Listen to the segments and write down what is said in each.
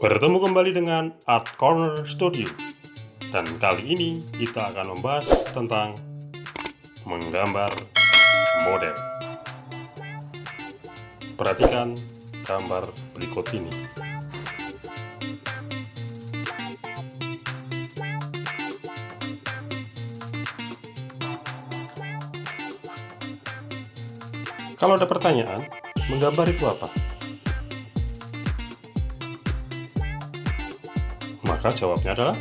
Bertemu kembali dengan Art Corner Studio, dan kali ini kita akan membahas tentang menggambar model. Perhatikan gambar berikut ini. Kalau ada pertanyaan, menggambar itu apa? Maka jawabnya adalah,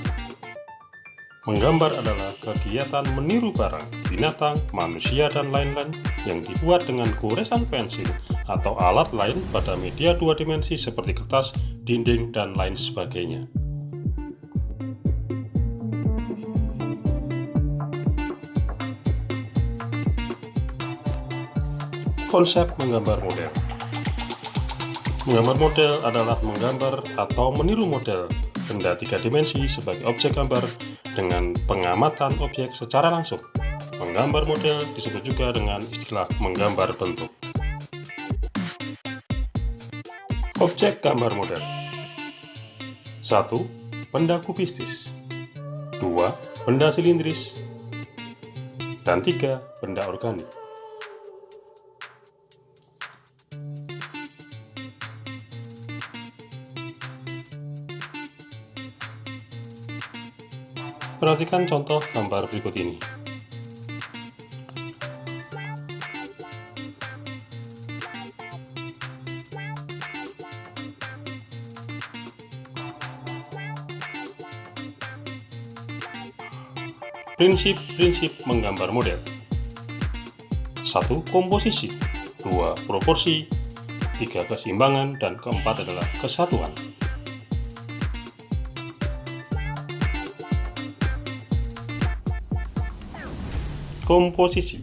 menggambar adalah kegiatan meniru barang, binatang, manusia, dan lain-lain yang dibuat dengan goresan pensil atau alat lain pada media dua dimensi seperti kertas, dinding, dan lain sebagainya. Konsep menggambar model. Menggambar model adalah menggambar atau meniru model benda tiga dimensi sebagai objek gambar dengan pengamatan objek secara langsung. Menggambar model disebut juga dengan istilah menggambar bentuk. Objek gambar model. 1. Benda kubistis. 2. Benda silindris. Dan 3. Benda organik. Perhatikan contoh gambar berikut ini. Prinsip-prinsip menggambar model. 1. Komposisi. 2. Proporsi. 3. Keseimbangan. Dan keempat adalah kesatuan. Komposisi.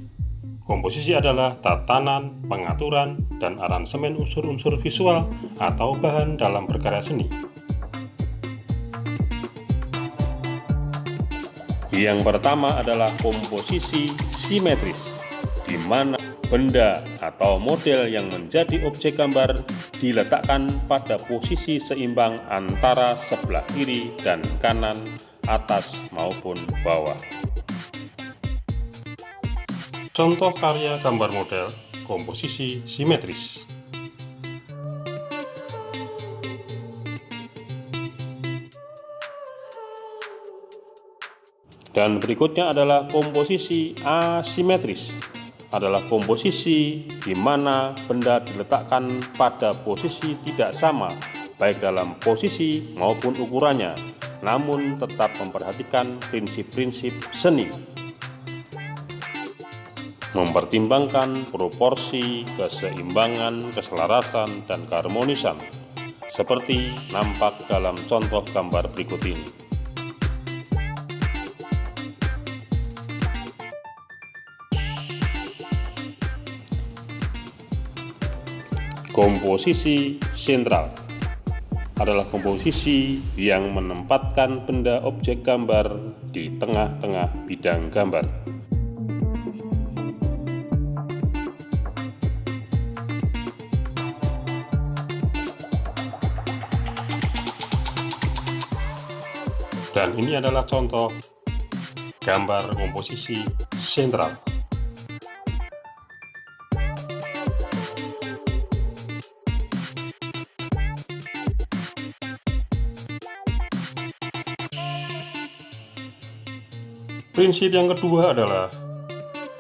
Komposisi adalah tatanan, pengaturan, dan aransemen unsur-unsur visual atau bahan dalam berkarya seni. Yang pertama adalah komposisi simetris, di mana benda atau model yang menjadi objek gambar diletakkan pada posisi seimbang antara sebelah kiri dan kanan, atas maupun bawah. Contoh karya gambar model komposisi simetris. Dan berikutnya adalah komposisi asimetris. Adalah komposisi di mana benda diletakkan pada posisi tidak sama, baik dalam posisi maupun ukurannya, namun tetap memperhatikan prinsip-prinsip seni. Mempertimbangkan proporsi, keseimbangan, keselarasan, dan keharmonisan, seperti nampak dalam contoh gambar berikut ini. Komposisi sentral adalah komposisi yang menempatkan benda objek gambar di tengah-tengah bidang gambar. Dan ini adalah contoh gambar komposisi sentral. Prinsip yang kedua adalah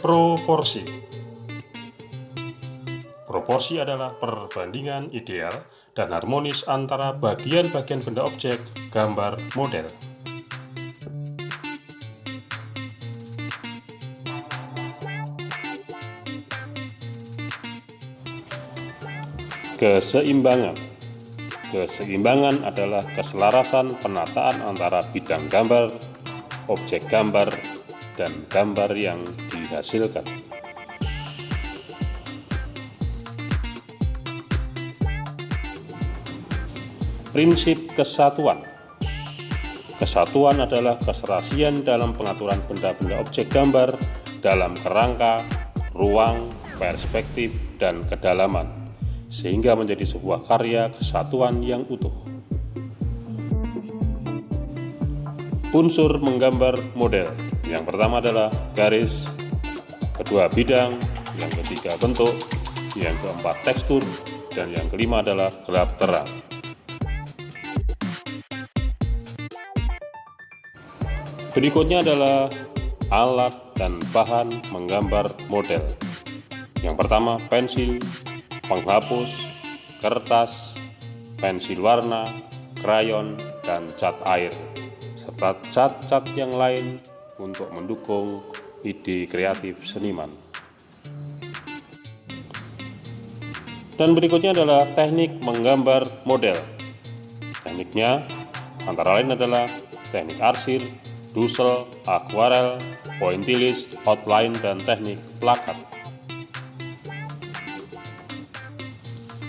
proporsi. Proporsi adalah perbandingan ideal dan harmonis antara bagian-bagian benda objek gambar model. Keseimbangan. Keseimbangan adalah keselarasan penataan antara bidang gambar, objek gambar, dan gambar yang dihasilkan. Prinsip kesatuan. Kesatuan adalah keserasian dalam pengaturan benda-benda objek gambar dalam kerangka, ruang, perspektif, dan kedalaman, sehingga menjadi sebuah karya kesatuan yang utuh. Unsur menggambar model. Yang pertama adalah garis, kedua bidang, yang ketiga bentuk, yang keempat tekstur, dan yang kelima adalah gelap terang. Berikutnya adalah alat dan bahan menggambar model. Yang pertama pensil, penghapus, kertas, pensil warna, krayon, dan cat air, serta cat-cat yang lain untuk mendukung ide kreatif seniman. Dan berikutnya adalah teknik menggambar model. Tekniknya antara lain adalah teknik arsir, dusel, akuarel, pointillis, outline, dan teknik plakat.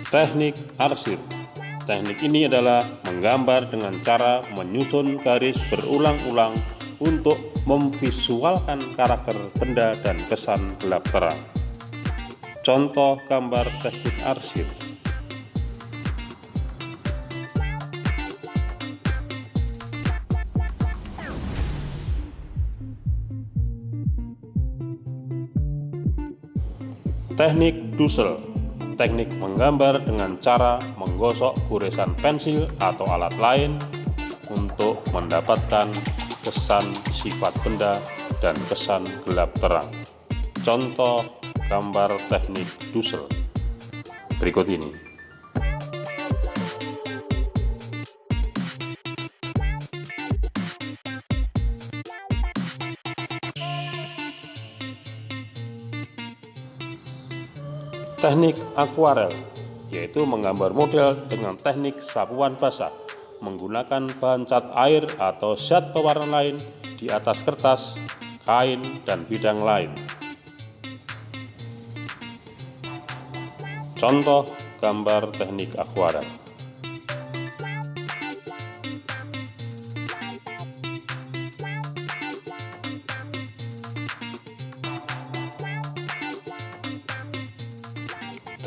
Teknik arsir. Teknik ini adalah menggambar dengan cara menyusun garis berulang-ulang untuk memvisualkan karakter benda dan kesan gelap terang. Contoh gambar teknik arsir. Teknik dusel. Teknik menggambar dengan cara menggosok goresan pensil atau alat lain untuk mendapatkan kesan sifat benda dan kesan gelap terang. Contoh gambar teknik dusel berikut ini. Teknik akuarel, yaitu menggambar model dengan teknik sapuan basah menggunakan bahan cat air atau zat pewarna lain di atas kertas, kain, dan bidang lain. Contoh gambar teknik akuarel.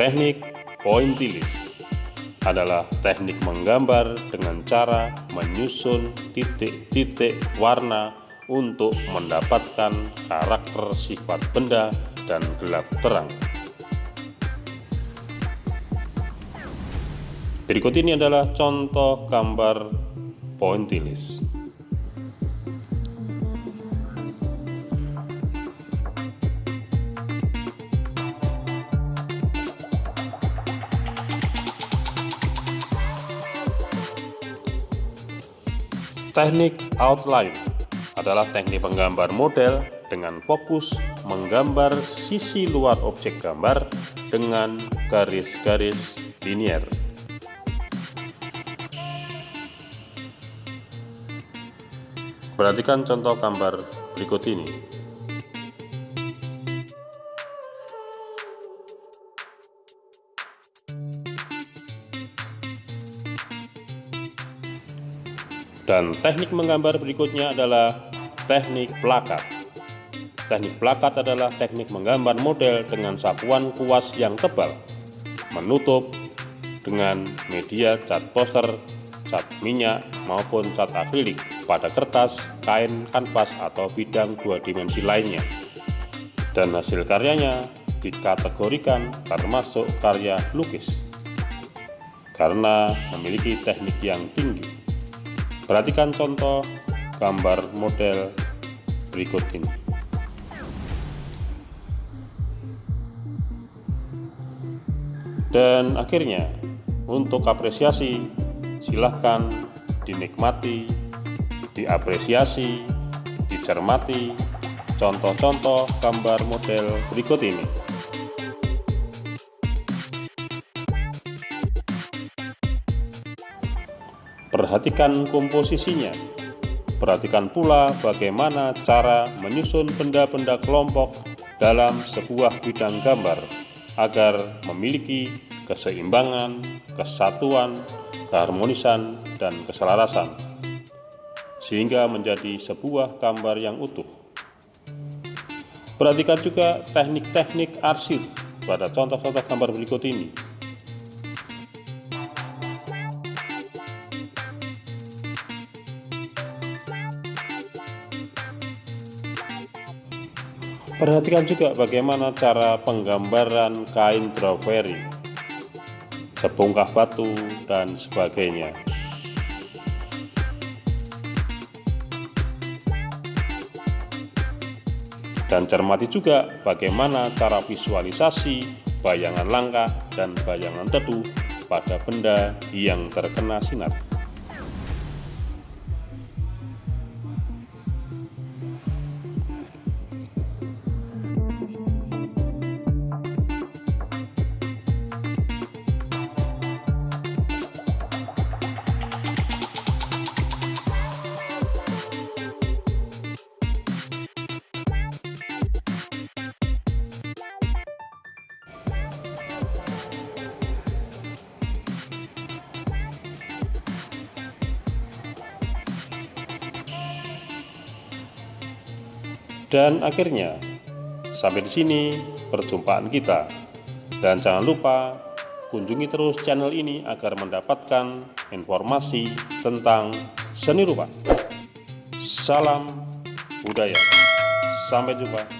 Teknik pointillis adalah teknik menggambar dengan cara menyusun titik-titik warna untuk mendapatkan karakter sifat benda dan gelap terang. Berikut ini adalah contoh gambar pointillis. Teknik outline adalah teknik menggambar model dengan fokus menggambar sisi luar objek gambar dengan garis-garis linier. Perhatikan contoh gambar berikut ini. Dan teknik menggambar berikutnya adalah teknik plakat. Teknik plakat adalah teknik menggambar model dengan sapuan kuas yang tebal, menutup dengan media cat poster, cat minyak, maupun cat akrilik pada kertas, kain, kanvas, atau bidang dua dimensi lainnya. Dan hasil karyanya dikategorikan termasuk karya lukis karena memiliki teknik yang tinggi. Perhatikan contoh gambar model berikut ini. Dan akhirnya, untuk apresiasi, silahkan dinikmati, diapresiasi, dicermati contoh-contoh gambar model berikut ini. Perhatikan komposisinya. Perhatikan pula bagaimana cara menyusun benda-benda kelompok dalam sebuah bidang gambar agar memiliki keseimbangan, kesatuan, keharmonisan, dan keselarasan, sehingga menjadi sebuah gambar yang utuh. Perhatikan juga teknik-teknik arsir pada contoh-contoh gambar berikut ini. Perhatikan juga bagaimana cara penggambaran kain drapery, sebongkah batu, dan sebagainya. Dan cermati juga bagaimana cara visualisasi bayangan langkah dan bayangan teduh pada benda yang terkena sinar. Dan akhirnya, sampai di sini perjumpaan kita. Dan jangan lupa kunjungi terus channel ini agar mendapatkan informasi tentang seni rupa. Salam budaya. Sampai jumpa.